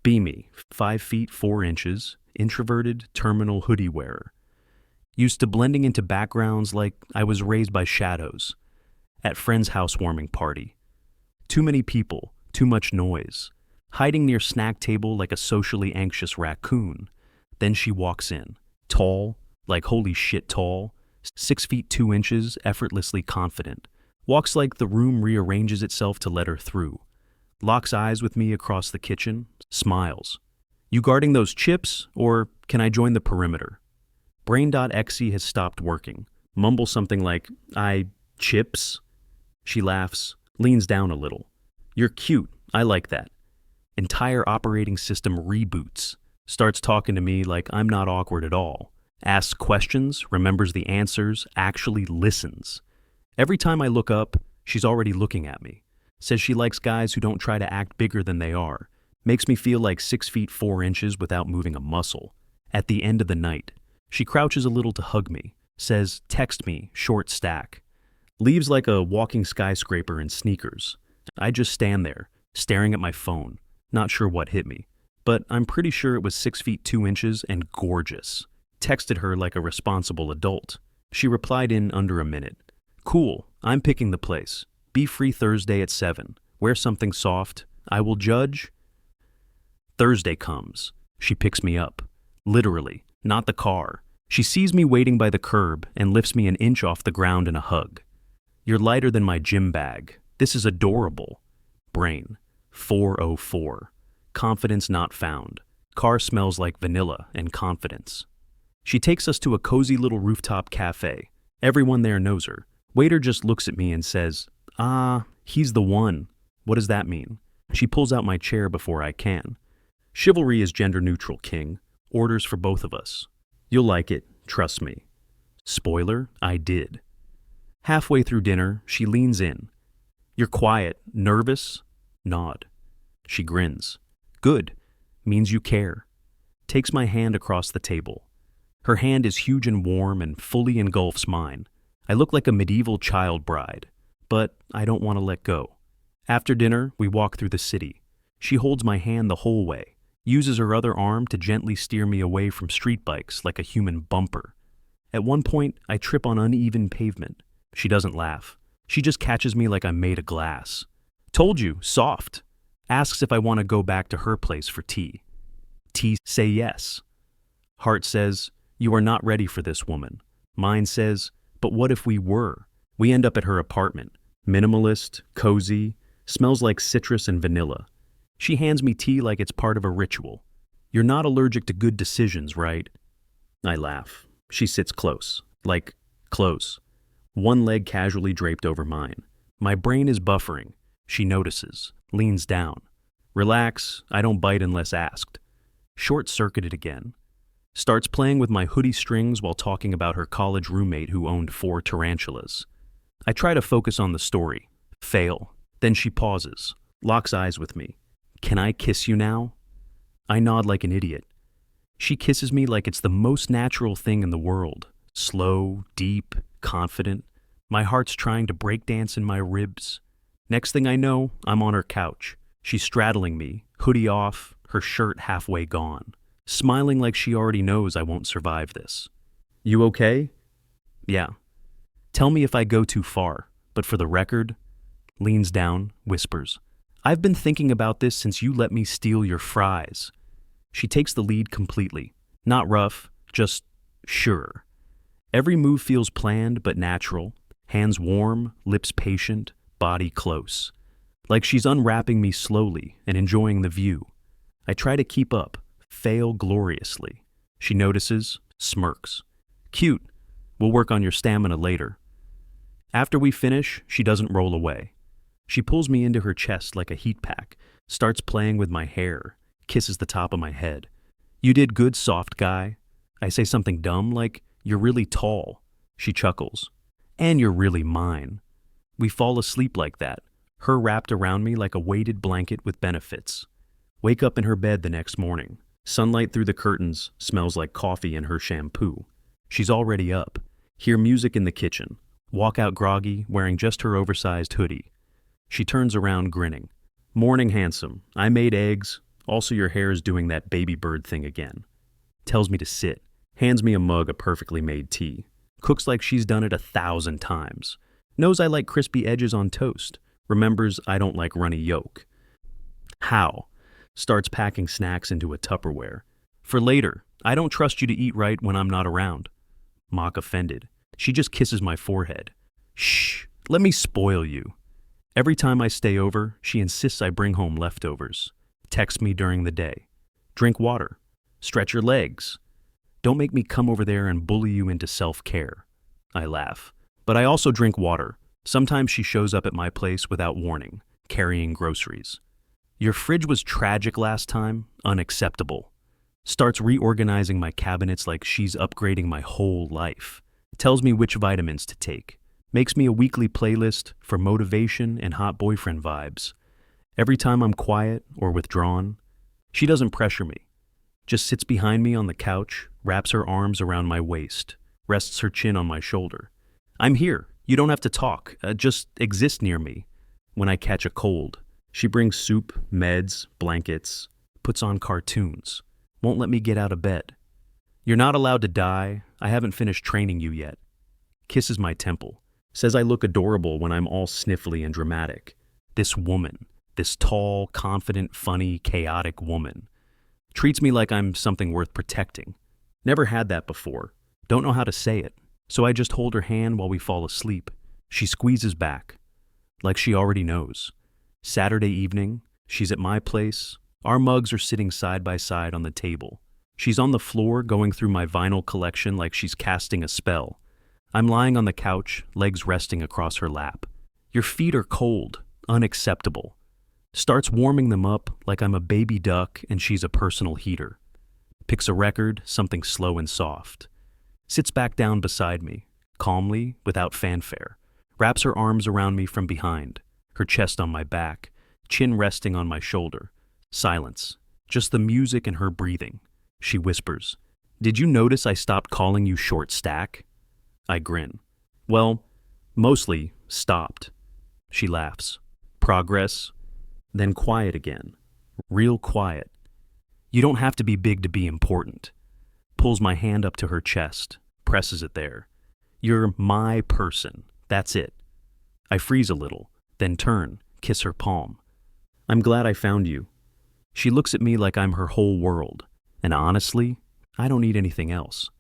Be me, 5 feet 4 inches, introverted, terminal hoodie wearer. Used to blending into backgrounds like I was raised by shadows. At friend's housewarming party. Too many people, too much noise. Hiding near snack table like a socially anxious raccoon. Then she walks in. Tall, like holy shit tall. 6 feet 2 inches, effortlessly confident. Walks like the room rearranges itself to let her through. Locks eyes with me across the kitchen, smiles. You guarding those chips, or can I join the perimeter? Brain.exe has stopped working. Mumble something like, chips? She laughs, leans down a little. You're cute, I like that. Entire operating system reboots. Starts talking to me like I'm not awkward at all. Asks questions, remembers the answers, actually listens. Every time I look up, she's already looking at me. Says she likes guys who don't try to act bigger than they are. Makes me feel like 6 feet 4 inches without moving a muscle. At the end of the night, she crouches a little to hug me. Says, text me, short stack. Leaves like a walking skyscraper in sneakers. I just stand there, staring at my phone, not sure what hit me. But I'm pretty sure it was 6 feet 2 inches and gorgeous. Texted her like a responsible adult. She replied in under a minute. Cool, I'm picking the place. Be free Thursday at 7. Wear something soft. I will judge. Thursday comes. She picks me up. Literally, not the car. She sees me waiting by the curb and lifts me an inch off the ground in a hug. You're lighter than my gym bag. This is adorable. Brain. 404. Confidence not found. Car smells like vanilla and confidence. She takes us to a cozy little rooftop cafe. Everyone there knows her. Waiter just looks at me and says, he's the one. What does that mean? She pulls out my chair before I can. Chivalry is gender neutral, king. Orders for both of us. You'll like it, trust me. Spoiler, I did. Halfway through dinner, she leans in. You're quiet, nervous? Nod. She grins. Good. Means you care. Takes my hand across the table. Her hand is huge and warm and fully engulfs mine. I look like a medieval child bride, but I don't want to let go. After dinner, we walk through the city. She holds my hand the whole way, uses her other arm to gently steer me away from street bikes like a human bumper. At one point, I trip on uneven pavement. She doesn't laugh. She just catches me like I'm made of glass. Told you, soft. Asks if I want to go back to her place for tea. Say yes. Heart says, you are not ready for this woman. Mind says, but what if we were? We end up at her apartment. Minimalist, cozy, smells like citrus and vanilla. She hands me tea like it's part of a ritual. You're not allergic to good decisions, right? I laugh. She sits close. Like, close. One leg casually draped over mine. My brain is buffering. She notices. Leans down. Relax, I don't bite unless asked. Short-circuited again. Starts playing with my hoodie strings while talking about her college roommate who owned 4 tarantulas. I try to focus on the story. Fail. Then she pauses. Locks eyes with me. Can I kiss you now? I nod like an idiot. She kisses me like it's the most natural thing in the world. Slow, deep, confident. My heart's trying to breakdance in my ribs. Next thing I know, I'm on her couch. She's straddling me, hoodie off, her shirt halfway gone. Smiling like she already knows I won't survive this. You okay? Yeah. Tell me if I go too far, but for the record, leans down, whispers. I've been thinking about this since you let me steal your fries. She takes the lead completely. Not rough, just sure. Every move feels planned but natural. Hands warm, lips patient, body close. Like she's unwrapping me slowly and enjoying the view. I try to keep up. Fail gloriously. She notices, smirks. Cute. We'll work on your stamina later. After we finish, she doesn't roll away. She pulls me into her chest like a heat pack, starts playing with my hair, kisses the top of my head. You did good, soft guy. I say something dumb like, you're really tall. She chuckles. And you're really mine. We fall asleep like that, her wrapped around me like a weighted blanket with benefits. Wake up in her bed the next morning. Sunlight through the curtains, smells like coffee and her shampoo. She's already up. Hear music in the kitchen. Walk out groggy, wearing just her oversized hoodie. She turns around grinning. Morning, handsome. I made eggs. Also, your hair is doing that baby bird thing again. Tells me to sit. Hands me a mug of perfectly made tea. Cooks like she's done it 1,000 times. Knows I like crispy edges on toast. Remembers I don't like runny yolk. How? Starts packing snacks into a Tupperware. For later. I don't trust you to eat right when I'm not around. Mock offended. She just kisses my forehead. Shh, let me spoil you. Every time I stay over, she insists I bring home leftovers. Text me during the day. Drink water. Stretch your legs. Don't make me come over there and bully you into self-care. I laugh. But I also drink water. Sometimes she shows up at my place without warning, carrying groceries. Your fridge was tragic last time. Unacceptable. Starts reorganizing my cabinets like she's upgrading my whole life. Tells me which vitamins to take. Makes me a weekly playlist for motivation and hot boyfriend vibes. Every time I'm quiet or withdrawn, she doesn't pressure me. Just sits behind me on the couch, wraps her arms around my waist, rests her chin on my shoulder. I'm here. You don't have to talk. Just exist near me. When I catch a cold, she brings soup, meds, blankets, puts on cartoons. Won't let me get out of bed. You're not allowed to die. I haven't finished training you yet. Kisses my temple. Says I look adorable when I'm all sniffly and dramatic. This woman, this tall, confident, funny, chaotic woman, treats me like I'm something worth protecting. Never had that before. Don't know how to say it. So I just hold her hand while we fall asleep. She squeezes back, like she already knows. Saturday evening, she's at my place. Our mugs are sitting side by side on the table. She's on the floor going through my vinyl collection like she's casting a spell. I'm lying on the couch, legs resting across her lap. Your feet are cold, unacceptable. Starts warming them up like I'm a baby duck and she's a personal heater. Picks a record, something slow and soft. Sits back down beside me, calmly, without fanfare. Wraps her arms around me from behind, her chest on my back, chin resting on my shoulder. Silence. Just the music and her breathing. She whispers, "Did you notice I stopped calling you short stack?" I grin. Well, mostly stopped. She laughs. Progress. Then quiet again. Real quiet. You don't have to be big to be important. Pulls my hand up to her chest, presses it there. You're my person. That's it. I freeze a little, then turn, kiss her palm. I'm glad I found you. She looks at me like I'm her whole world, and honestly, I don't need anything else.